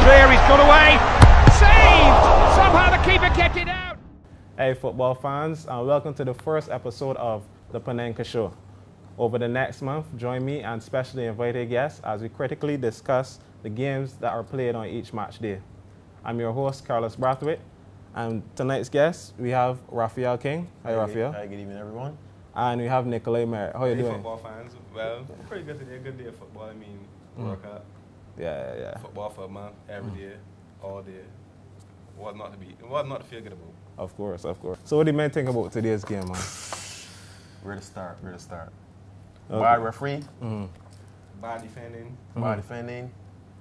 clear, he's got away. Saved! Somehow the keeper kept it out. Hey football fans, and welcome to the first episode of the Panenka Show. Over the next month, join me and specially invited guests as we critically discuss the games that are played on each match day. I'm your host, Carlos Brathwaite, and tonight's guest, we have Raphael King. Hi, Raphael. Hi, good evening, everyone. And we have Nikolai Merritt. How are you doing? Football fans, well, pretty good today. Good day of football. I mean, workout. Yeah. Football for a month, every day, all day. What not to feel good about. Of course. So what do you men think about today's game, man? Where to start? Okay. Bad referee, Bad defending. bad defending,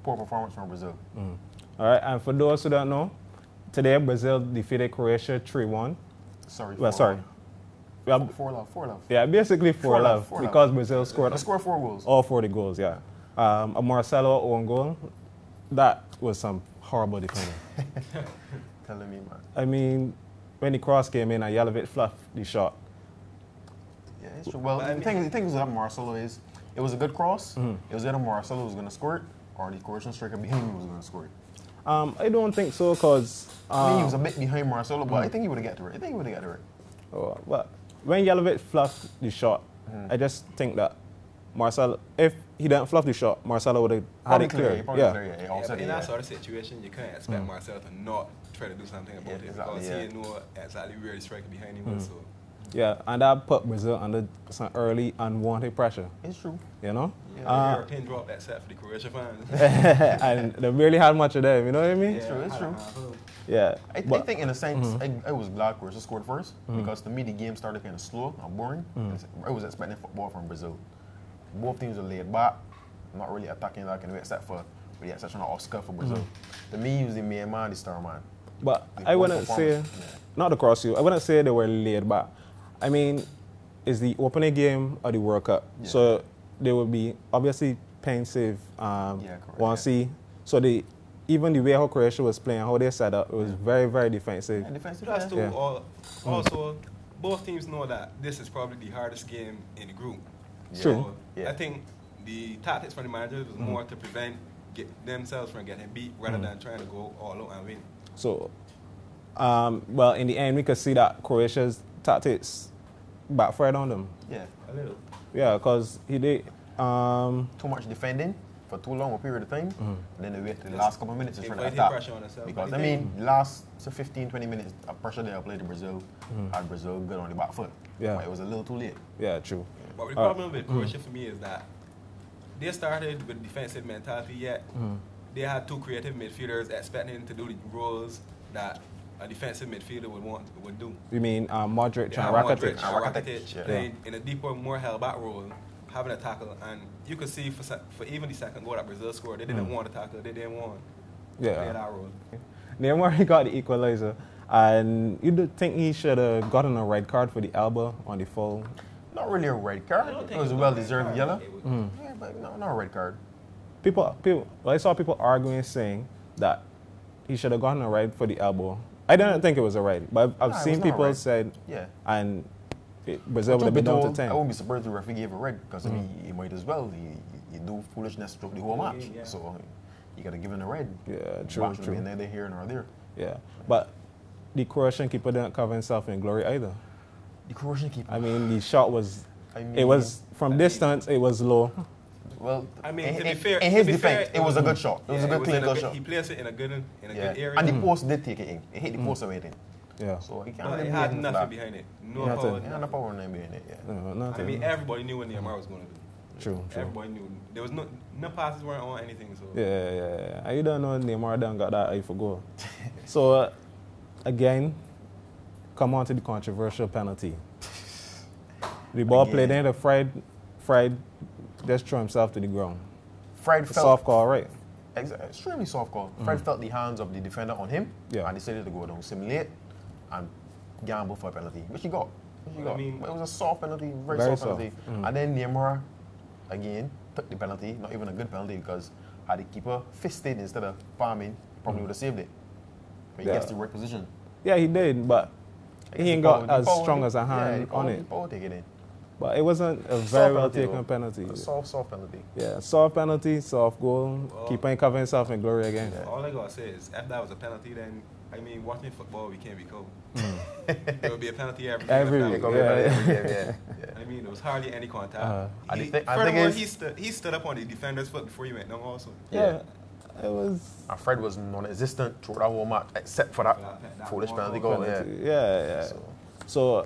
poor performance from Brazil. All right, and for those who don't know, today Brazil defeated Croatia 3-1. Sorry. Yeah, 4-love. Yeah, basically 4-love 4-love. because Brazil scored They scored 4 goals. all 40 goals, yeah. A Marcelo own goal, that was some horrible defending. Telling me, man. I mean, when the cross came in and Jalovic fluffed the shot. Yeah, it's true. Well, the thing with that Marcelo is, it was a good cross. It was either Marcelo was going to score it, or the Croatian striker behind him was going to score it. I don't think so, because... I mean, he was a bit behind Marcelo, but I think he would have got to it. Oh, but when Jalovic fluffed the shot, I just think that Marcelo, if he didn't fluff the shot, Marcelo would have had it clear. But in that sort of situation, you can't expect Marcelo to not try to do something about it, because he know exactly where the striker behind him was. So. Yeah, and that put Brazil under some early unwanted pressure. It's true. You know? Yeah, pin drop that set for the Croatia fans. And they really had much of them, you know what I mean? It's true. Yeah. I think in a sense, I was glad Croatia scored first, because to me the game started kind of slow and boring. I was expecting football from Brazil. Both teams are laid back, not really attacking like in a way, except for with the exception of Oscar for Brazil. To me, he was the main man, the star man. But I wouldn't say, not across you, I wouldn't say they were laid back. I mean, it's the opening game of the World Cup, so they will be obviously pensive, C. So even the way how Croatia was playing, how they set up, it was very, very defensive. Plus, too, also, both teams know that this is probably the hardest game in the group. True. I think the tactics for the managers was more to prevent themselves from getting beat rather than trying to go all out and win. So, well, in the end, we could see that Croatia's tactics backfired on them. Yeah, a little. Yeah, because he did too much defending for too long a period of time, and then they wait the last couple of minutes to try to attack. Because I mean, last 15-20 minutes of pressure they applied to Brazil had Brazil good on the back foot. Yeah, but it was a little too late. Yeah, true. But the problem with Croatia for me is that they started with defensive mentality, yet they had 2 creative midfielders expecting to do the roles that a defensive midfielder would do. You mean Modric and Rakitic? In a deeper, more held back role, having a tackle, and you could see for even the second goal that Brazil scored, they didn't want to tackle, they didn't want to play that role. Neymar, he got the equalizer, and you think he should have gotten a red card for the elbow on the foul? Not really a red card. It was a well-deserved yellow. Yeah, but not a red card. I saw people arguing, saying that he should have gotten a red for the elbow. I didn't think it was a red, but I've seen people said, and Brazil would have been down to 10. I wouldn't be surprised if the referee gave a red, because I mean, he might as well. He do foolishness throughout the whole match, so you got to give him a red. Yeah, true. Be neither here nor there. Yeah, but the Croatian keeper didn't cover himself in glory either. The Croatian keeper. I mean, the shot was. It was from distance. It was low. Well, I mean, to be fair, in his defense, it was a good shot. It was a good clinical shot. He placed it in a good area. And the post did take it in. It hit the post away in. Yeah. So he can't. But it had nothing behind it. No power. He had no power behind it. Yeah. No, I mean, everybody knew what Neymar was going to do. True. Everybody knew. There was no passes weren't on anything. So. Yeah. And you don't know Neymar done got that eye for goal. So again, come on to the controversial penalty. The ball played in, the Fried just threw himself to the ground. Fried felt soft call, right? Extremely soft call. Fried felt the hands of the defender on him, and decided to go down, simulate, and gamble for a penalty, which he got. I mean, but it was a soft penalty, very soft penalty. And then Neymar, again, took the penalty, not even a good penalty, because had the keeper fisted instead of palming, he probably would have saved it. But he gets the right position. Yeah, he did, but he ain't got as strong as a hand on it. Power take it in. But it wasn't a very well taken penalty. A soft penalty. Yeah, soft penalty, soft goal. Keeper ain't covering himself in glory again. Yeah. All I gotta say is, if that was a penalty, then I mean, watching football, we can't be cold. There would be a penalty every week. Yeah. I mean, there was hardly any contact. Furthermore, he stood up on the defender's foot before he went down also. Yeah. It was. Fred was non-existent throughout that whole match, except for that foolish penalty goal. Yeah. So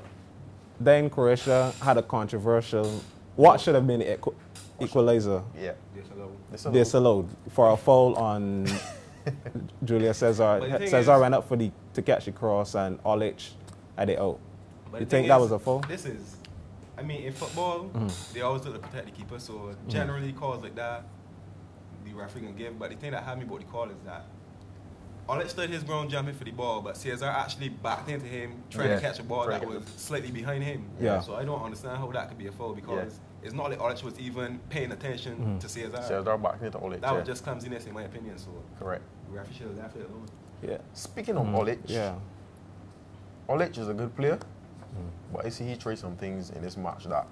then Croatia had a controversial. What should have been the equalizer? Yeah. Disallowed for a foul on Julius Caesar. Caesar ran up to catch the cross and Olic had it out. You think that was a foul? This is, I mean, in football, they always look to protect the keeper. So generally, calls like that, the referee can give. But the thing that had me about the call is that Olic stood his ground jumping for the ball, but Caesar actually backed into him trying to catch a ball that was slightly behind him. Yeah. So I don't understand how that could be a foul because it's not like Olic was even paying attention to Caesar. Caesar backed into Olic. That was just clumsiness in my opinion. So correct. The referee should have left it alone. Yeah. Speaking of Olic, Olic is a good player, but I see he tried some things in this match that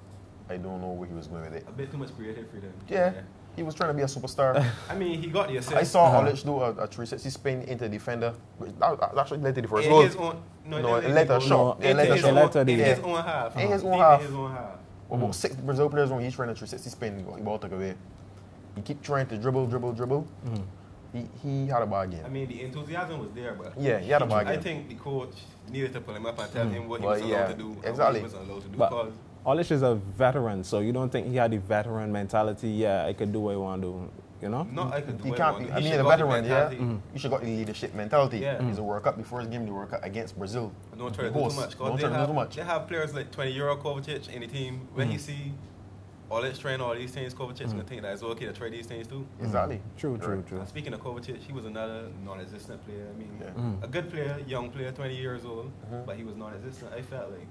I don't know where he was going with it. A bit too much creative freedom. Yeah. He was trying to be a superstar. I mean, he got the assist. I saw Olic do a 360 spin into the defender. That actually led to the first goal. It led to a shot. In his own half. In his own half. About 6 Brazil players when he's trying to 360 spin, the ball took away. He keep trying to dribble. He had a bad game. I mean, the enthusiasm was there, but he had a bad game. I think the coach needed to pull him up and tell him what he was allowed to do. Exactly. What he wasn't allowed to do. But Olic is a veteran, so you don't think he had the veteran mentality? Yeah, I could do what I want to do, you know? No, I could do what I I want to do. I mean, the veteran, you should got the leadership mentality. He's a World Cup before his game, the World Cup against Brazil. Don't try to do too much. Don't try to do too much. They have players like 20-year-old Kovacic in the team. When he see Olic trying all these things, Kovacic is going to think that it's okay to try these things too. Exactly. True. Speaking of Kovacic, he was another non-existent player. I mean, a good player, young player, 20 years old, but he was non-existent. I felt like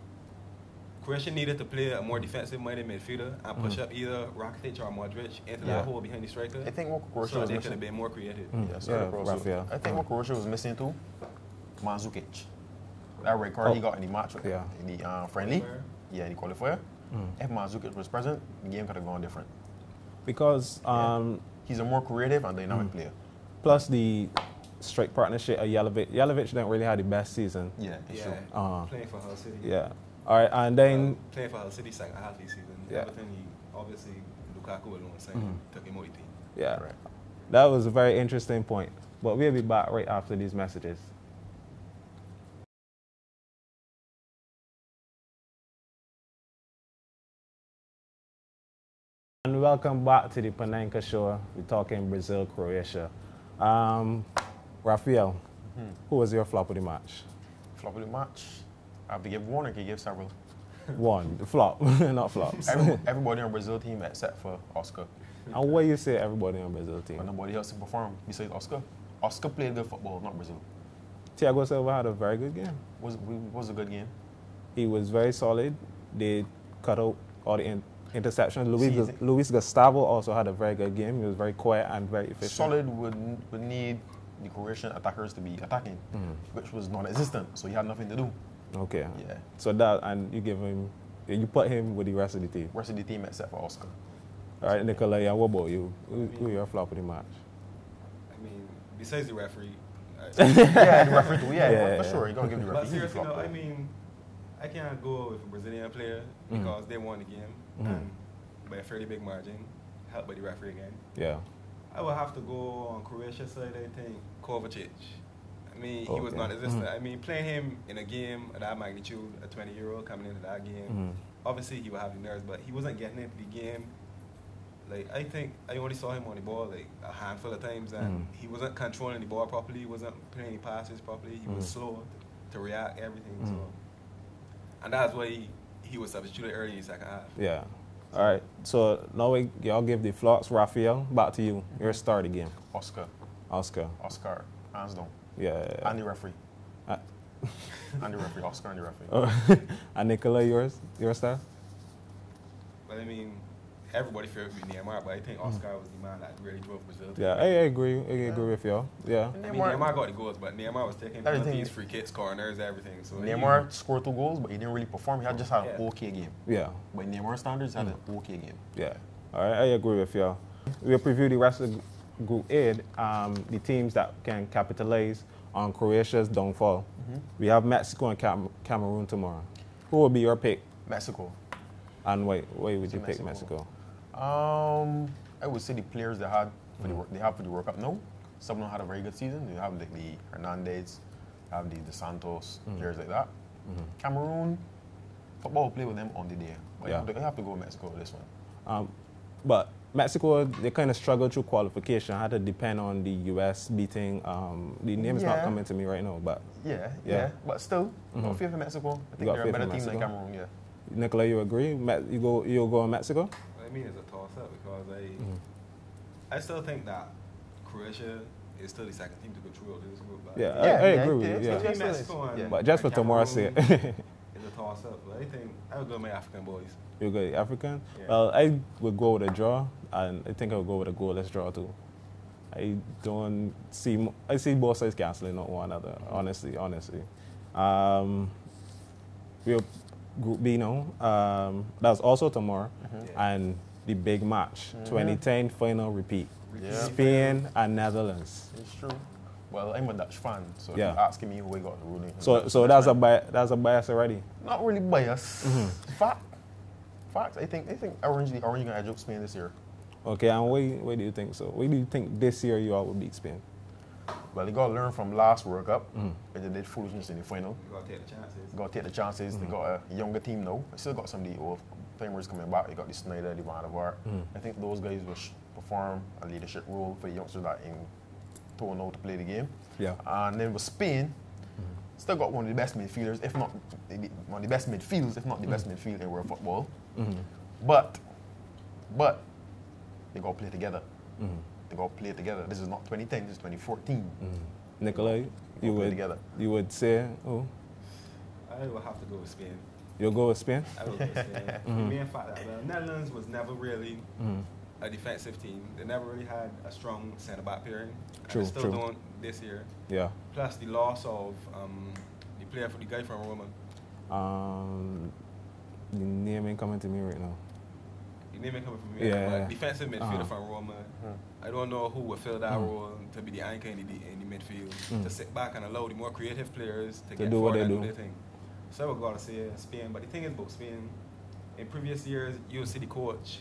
Croatia needed to play a more defensive-minded midfielder and push up either Rakitic or Modric into that hole behind the striker. I think what Croatia was they missing. could have been more creative. Raphael. I think what Croatia was missing too, Mandzukic. That red card he got in the match, in the friendly, the qualifier. If Mandzukic was present, the game could have gone different. Because he's a more creative and dynamic player. Plus the strike partnership of Jelavic. Jelavic didn't really have the best season. Yeah, it's true. Playing for Hull City. Yeah. All right, and then playing for Hull City second half of the season. Everything obviously Lukaku alone saying took him out of the team. Yeah, right. That was a very interesting point. But we'll be back right after these messages. And welcome back to the Panenka Show. We're talking Brazil, Croatia. Raphael, who was your flop of the match? Flop of the match? I have to give one or can you give several? One, flop, not flops. Everybody on Brazil team except for Oscar. And what you say everybody on Brazil team? But nobody else to perform besides Oscar. Oscar played good football, not Brazil. Thiago Silva had a very good game. Was a good game. He was very solid. They cut out all the interceptions. Luis Gustavo also had a very good game. He was very quiet and very efficient. Solid would need the Croatian attackers to be attacking, which was non-existent, so he had nothing to do. Okay. Yeah. So that, and you put him with the rest of the team. Rest of the team except for Oscar. All right, Nikolai, and what about you? Who your flop of the match? I mean, besides the referee. The referee too. For sure. You gotta give the referee. But seriously, no, I mean, I can't go with a Brazilian player because they won the game and by a fairly big margin, helped by the referee again. Yeah. I would have to go on Croatia's side. I think Kovacic. I mean, he was non-existent. I mean, playing him in a game of that magnitude, a 20-year-old coming into that game, obviously he would have the nerves, but he wasn't getting into the game. Like, I think I only saw him on the ball like a handful of times, and he wasn't controlling the ball properly. He wasn't playing passes properly. He was slow to react everything. So, and that's why he was substituted early in the second half. Yeah. All right. So now y'all give the flops. Raphael, back to you. Your start of the game. Oscar, hands down. Yeah. And the referee. And the referee. Oscar and the referee. And Nikolai, your star? But I mean, everybody feared with Neymar, but I think Oscar was the man that really drove Brazil. Yeah, I agree. I agree with you. Yeah. I mean, Neymar got the goals, but Neymar was taking penalties, free kicks, corners, everything. So Neymar scored 2 goals, but he didn't really perform. He had just had an okay game. Yeah. By Neymar standards, he had an okay game. Yeah. All right, I agree with you. We'll preview the rest of Group A, the teams that can capitalize on Croatia's downfall. We have Mexico and Cameroon tomorrow. Who will be your pick? Mexico. And why would you pick Mexico? I would say the players they had for the World Cup now. Some of them had a very good season. They have like the Hernandez, have the Santos, players like that. Cameroon, football will play with them on the day. But I have to go with Mexico with this one. But Mexico, they kind of struggled through qualification. Had to depend on the U.S. beating. The name is not coming to me right now, but yeah. But still, got faith in Mexico. I think they're a better team than Cameroon. Yeah. Nikolai, you agree? You'll go in Mexico? I mean, it's a toss-up because I still think that Croatia is still the second team to go through this group. I agree with you. Between Mexico and but just for tomorrow's sake. It's a toss-up. But I think I would go with my African boys. You go African? Yeah. Well, I would go with a draw, and I think I would go with a goalless draw too. I see both sides cancelling on one another. Honestly. We'll Group B now. That's also tomorrow, and the big match, 2010 final repeat. Spain and Netherlands. It's true. Well, I'm a Dutch fan, so if you're asking me who I got the ruling. So that's a bias already. Not really bias. Facts. I think Orange gonna edge up Spain this year. Okay, and why do you think so? Why do you think this year you all will beat Spain? Well, they got to learn from last World Cup. They did foolishness in the final. You got to take the chances. They got a younger team now. They still got some of the old timers coming back. They got the Snyder, the Van der Vaart. I think those guys will perform a leadership role for the youngsters that in torn out to play the game. Yeah. And then with Spain, still got one of the best midfielders, if not one of the best midfielders, if not the best midfield in world football. But they got to play together. They got to play together. This is not 2010, this is 2014. Nikolai, you would say who? I will have to go with Spain. You'll go with Spain? I will go with Spain. The main fact that the Netherlands was never really a defensive team. They never really had a strong centre-back pairing. True, and they still don't this year. Yeah. Plus the loss of the player for the guy from Roma. The name ain't coming to me right now. The name ain't coming from me. Yeah. But defensive midfielder from Roma. I don't know who will fill that role to be the anchor in the midfield, to sit back and allow the more creative players to get forward and do their thing. So we're going to say Spain. But the thing is about Spain, in previous years, you'll see the coach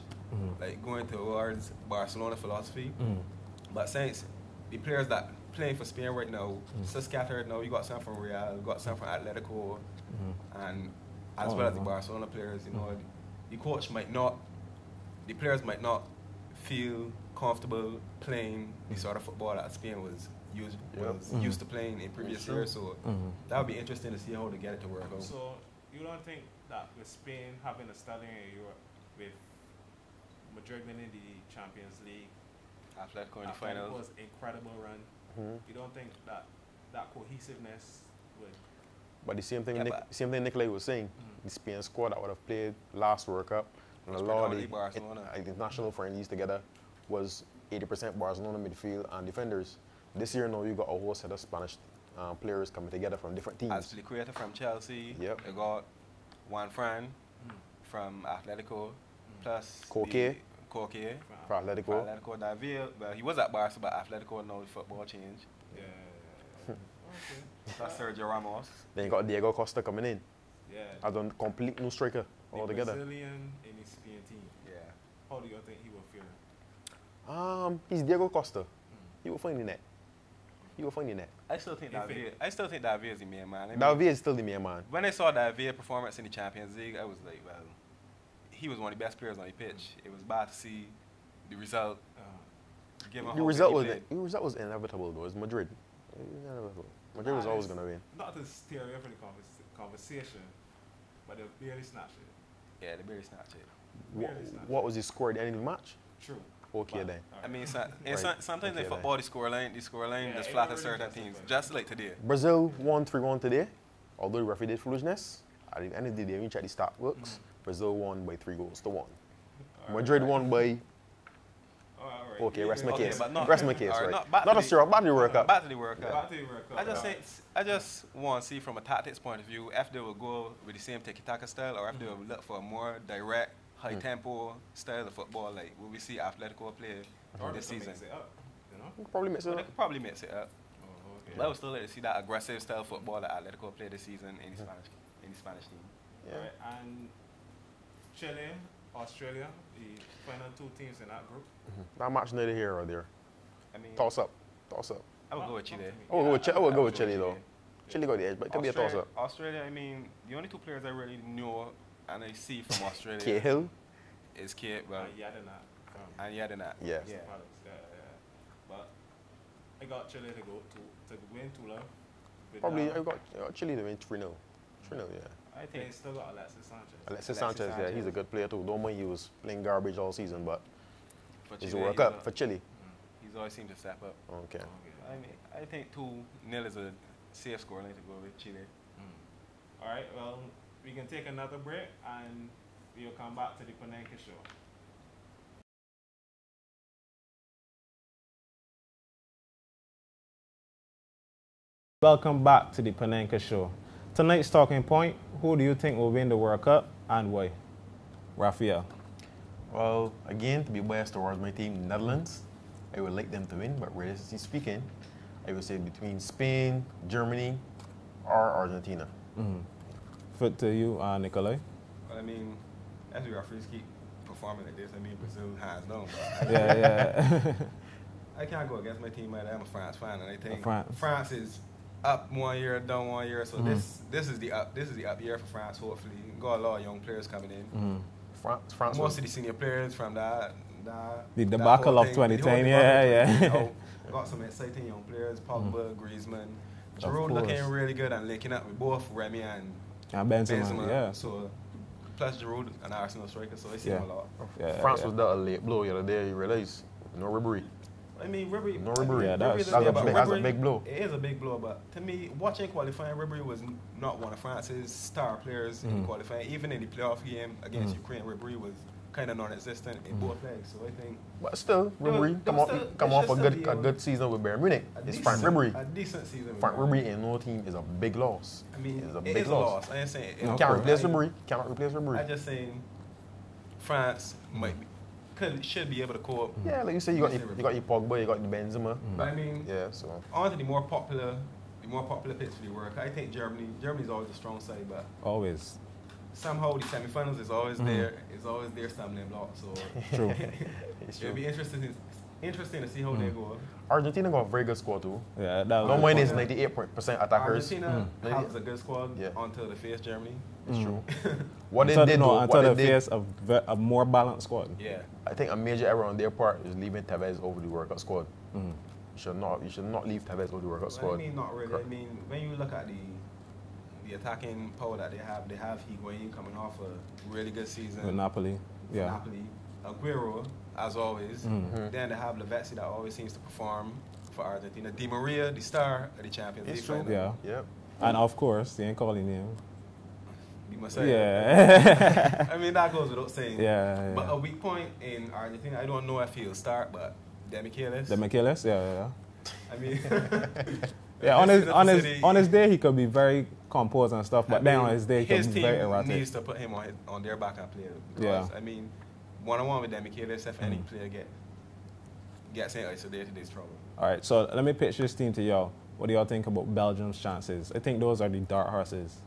like going towards Barcelona philosophy. But since the players that playing for Spain right now, so scattered now, you got some from Real, you got some from Atletico, and as well as the Barcelona players, you know, the coach might not, the players might not feel comfortable playing the sort of football that Spain was used to playing in previous years. So that would be interesting to see how they get it to work out. So you don't think that with Spain having a stallion in Europe, with Madrid winning the Champions League, Atletico in the final, was an incredible run. You don't think that cohesiveness would? But the same thing Nikolai was saying, the Spain squad that would have played last World Cup and a lot of the international friendlies together was 80% Barcelona midfield and defenders. This year now you got a whole set of Spanish players coming together from different teams. As the creator from Chelsea, you got Juan Fran from Atletico, plus Koke for Atletico. David, well, he was at Barca, but Atletico now the football changed. Plus Sergio Ramos. Then you got Diego Costa coming in. As a complete new striker altogether. Brazilian in his Spain team. How do you think he will feel? He's Diego Costa. He will find the net. I still think David is the main man. I mean, David is still the main man. When I saw David's performance in the Champions League, I was like, well, he was one of the best players on the pitch. It was bad to see the result. The result was inevitable though. It was Madrid. Madrid was always going to win. Not to steer away from the conversation, but they barely snatched it. Yeah, they barely snatched it. What was the score at the end of the match? True. Okay then. I mean, sometimes in football, the scoreline just flatters certain teams. Just like today. Brazil won 3-1 today, although the referee did foolishness. At the end of the day, when you check the stat books, Brazil won by 3 goals to 1. Madrid won by. Okay, rest my case. Rest my case, right? Not Australia, back to the World Cup. Back to the World Cup. I just want to see from a tactics point of view if they will go with the same tiki-taka style or if they will look for a more direct, high-tempo style of football, like what we see Atletico play this season. Probably mix it up. They could probably mix it up. But I would still like to see that aggressive style of football that Atletico play this season in the Spanish team. Yeah. Right. And Chile, Australia, the final two teams in that group. Not much neither here or there. I mean, toss up. I would go with Chile. I would go with Chile though. Chile got the edge, but it could be a toss up. Australia, I mean, the only two players I really know and I see from Australia Cahill is Kate, and Yadinat. Yes. Yeah. But I got Chile to go to win 2-0. Probably I got Chile to win 3-0. 3-0, yeah. I think they still got Alexis Sanchez. Alexis Sanchez, yeah, he's a good player too. Don't mind he was playing garbage all season, but he's a World Cup for Chile. He's always seemed to step up. Okay. I mean, I think 2-0 is a safe score line to go with Chile. All right, well, we can take another break and we'll come back to the Panenka Show. Welcome back to the Panenka Show. Tonight's talking point, who do you think will win the World Cup and why? Raphael. Well, again, to be biased towards my team, Netherlands, I would like them to win, but realistically speaking, I would say between Spain, Germany, or Argentina. Fit to you, Nikolai? Well, I mean, as we referees keep performing like this, I mean, Brazil has known. Yeah. I can't go against my team, man. I'm a France fan, and I think France is up 1 year, down 1 year. So this is the up year for France. Hopefully, got a lot of young players coming in. France. Most of the senior players from the debacle of 2010. Yeah. Got some exciting young players: Pogba, Griezmann, Giroud looking really good and linking up with both Remy and Benzema. Yeah. So plus Giroud, an Arsenal striker. So I see him a lot. France was that a late blow the other day. You realize no Ribery. I mean, Ribery. No Ribery. Yeah, that's a big blow. It is a big blow, but to me, watching qualifying, Ribery was not one of France's star players in qualifying. Even in the playoff game against Ukraine, Ribery was kind of non-existent in both legs. So I think. But still, Ribery come off a good season with Bayern Munich. It's Frank Ribery. A decent season. Frank Ribery in no team is a big loss. I mean, it's a big big loss. I ain't saying Can't replace Ribery. Cannot replace Ribery. I'm just saying, France should be able to cope. Yeah, like you say, you got your Pogba, you got the Benzema. But I mean, yeah. So on to the more popular picks for the World Cup. I think Germany's always a strong side, but always. Somehow the semifinals is always there. It's always their stumbling block. So true. It'll be interesting to see how they go. Argentina got a very good squad too. Yeah, no mind is 98% attackers. Argentina has a good squad until they face Germany. It's true. Until they face a more balanced squad. Yeah. I think a major error on their part is leaving Tevez over the World Cup squad. You should not leave Tevez over the World Cup squad. I mean, not really. I mean, when you look at the attacking power that they have Higuain coming off a really good season with Napoli. Yeah. Napoli. Aguero, as always. Then they have Lavezzi that always seems to perform for Argentina. Di Maria, the star of the Champions League final. Yeah. Yep. And of course, they ain't calling him. Yeah. I mean, that goes without saying. Yeah. But a weak point in Argentina, I don't know if he'll start, but Demichelis. Yeah. I mean, on his day he could be very composed and stuff, but then on his day he could be very erratic. His team needs to put him on their back and play. Because, I mean, one-on-one with Demichelis, if any player gets in isolated, they're trouble. All right, so let me pitch this team to y'all. What do y'all think about Belgium's chances? I think those are the dark horses.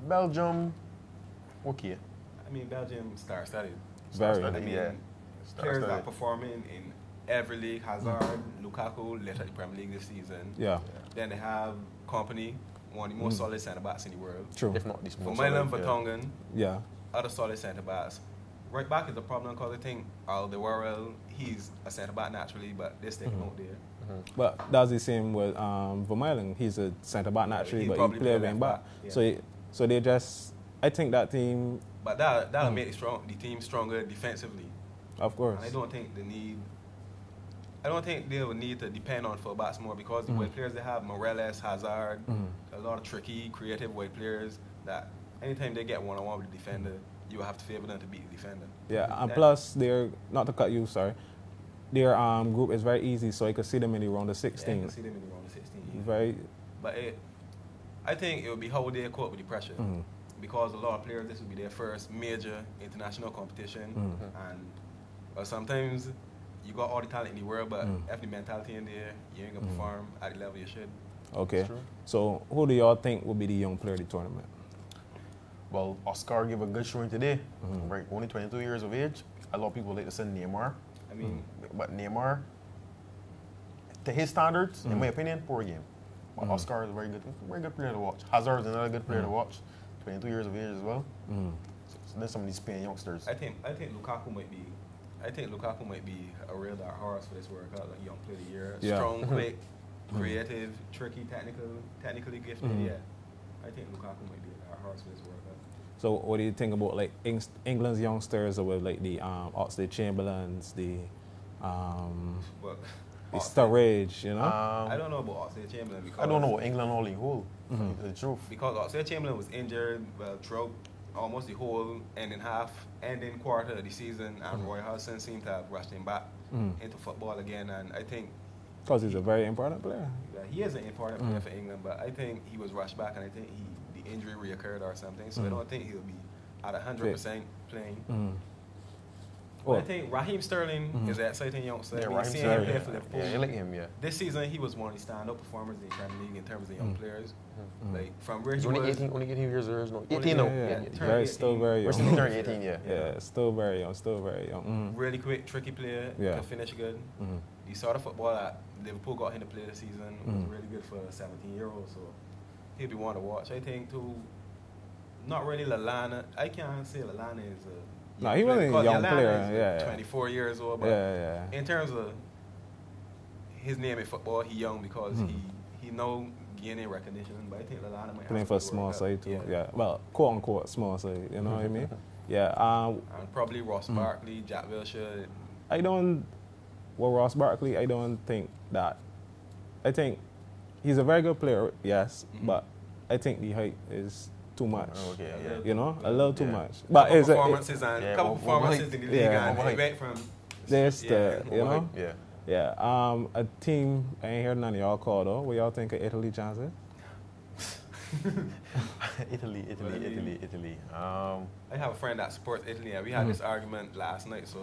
Belgium, okay. I mean, Belgium star-studded. Very. I mean, players that are performing in every league. Hazard, Lukaku led the Premier League this season. Yeah. Then they have Company, one of the most solid centre-backs in the world. True. If not the most solid. Vertonghen. Yeah. Other solid centre-backs. Right back is a problem because I think Alderweireld, he's a centre-back naturally, but they're sticking out there. But that's the same with Vermaelen. He's a centre-back naturally, but he plays wing back. Yeah. So they just, I think that team... But that'll make the team stronger defensively. Of course. And I don't think they will need to depend on fullbacks more because the white players they have, Morales, Hazard, a lot of tricky, creative white players that anytime they get one-on-one with the defender, you will have to favor them to beat the defender. Yeah, and plus, they're, not to cut you, sorry, their group is very easy, so you can see them in the round of 16. Yeah, you can see them in the round of 16. Very. But I think it would be how they cope with the pressure. Because a lot of players, this would be their first major international competition. And sometimes you got all the talent in the world, but if the mentality in there, you ain't going to perform at the level you should. Okay. So who do y'all think will be the young player of the tournament? Well, Oscar gave a good showing today. Right, only 22 years of age. A lot of people like to say Neymar. I mean, but Neymar, to his standards, in my opinion, poor game. But Oscar is a very good player to watch. Hazard is another good player to watch. 22 years of age as well. So there's some of these Spain youngsters. I think Lukaku might be a real dark horse for this World Cup. Like young player of the year, strong, quick, creative, tricky, technically gifted. Yeah, I think Lukaku might be a dark horse for this World Cup. So what do you think about like England's youngsters, or with like the Oxlade-Chamberlains, the Sturridge, you know? I don't know about Oxlade-Chamberlain because I don't know England only whole. The truth. Because Oxlade-Chamberlain was injured throughout almost the whole ending quarter of the season, and Roy Hodgson seemed to have rushed him back into football again. And I think because he's a very important player. Yeah, he is an important player for England, but I think he was rushed back, and I think the injury reoccurred or something. So I don't think he'll be at 100% playing. Well, I think Raheem Sterling is an exciting youngster. Yeah, Raheem Sterling play for Liverpool. Yeah, I like him. Yeah. This season, he was one of the stand-up performers in the Premier League in terms of young players. Like from where he's he only was, 18 years old. 18 now. Yeah, still very young. Recently turned 18. Yeah. Yeah, still very young. Really quick, tricky player. Can finish good. The sort of football that Liverpool got him to play this season was really good for a 17-year-old. So he'll be one to watch. I think too. Not really Lallana. I can't say Lallana is a. No, he wasn't a young player. Yeah, 24 years old. But in terms of his name in football, he young because he know gaining recognition. But I think Lallana might playing for a small side too. Yeah, well, quote unquote small side. You know what I mean? Yeah. And probably Ross Barkley, Jack Wilshere. Ross Barkley, I don't think that. I think he's a very good player, yes, but I think the height is too much. You know, a little too much. But couple performances in the league and went from this, you know. A team I ain't heard none of y'all call though. What y'all think of Italy chances? Italy. I have a friend that supports Italy, and we had this argument last night. So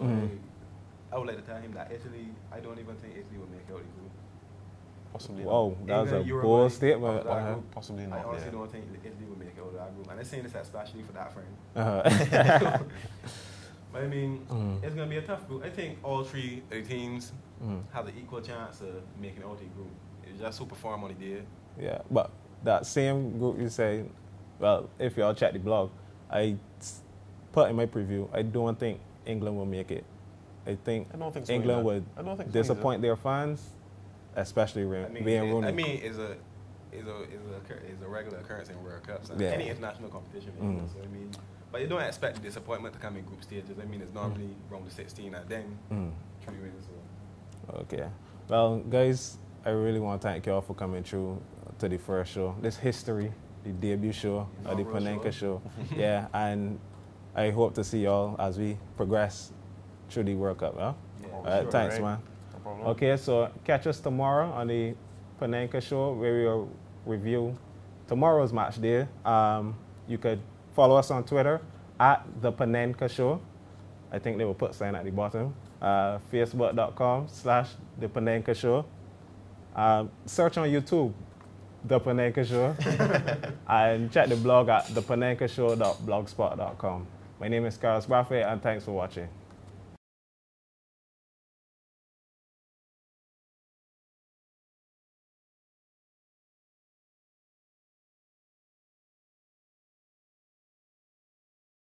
I would like to tell him that Italy, I don't even think Italy will make out the group. Possibly. Whoa, that was a bold statement. Possibly not. I honestly don't think Italy will make out of that group, and I'm saying this especially for that friend. But I mean, it's gonna be a tough group. I think all three teams have an equal chance of making out the group. It's just who perform on the day. Yeah, but that same group you say, well, if y'all check the blog, I put in my preview, I don't think England will make it. I think England would disappoint their fans, especially being Rooney. I mean, it's a regular occurrence in World Cups and any international competition. So I mean, but you don't expect the disappointment to come in group stages. I mean, it's normally round of 16 and then 3 wins. So. Okay. Well, guys, I really want to thank y'all for coming through to the first show. This history, the debut show, the Panenka Show. Yeah, and I hope to see y'all as we progress through the World Cup. Huh? Thanks, man. No problem. Okay, so catch us tomorrow on the Panenka Show where we will review tomorrow's match day. You could follow us on Twitter at the Panenka Show. I think they will put sign at the bottom. Facebook.com/the Panenka Show. Search on YouTube, the Panenka Show, and check the blog at thepanenkashow.blogspot.com. My name is Carlos Brathwaite, and thanks for watching.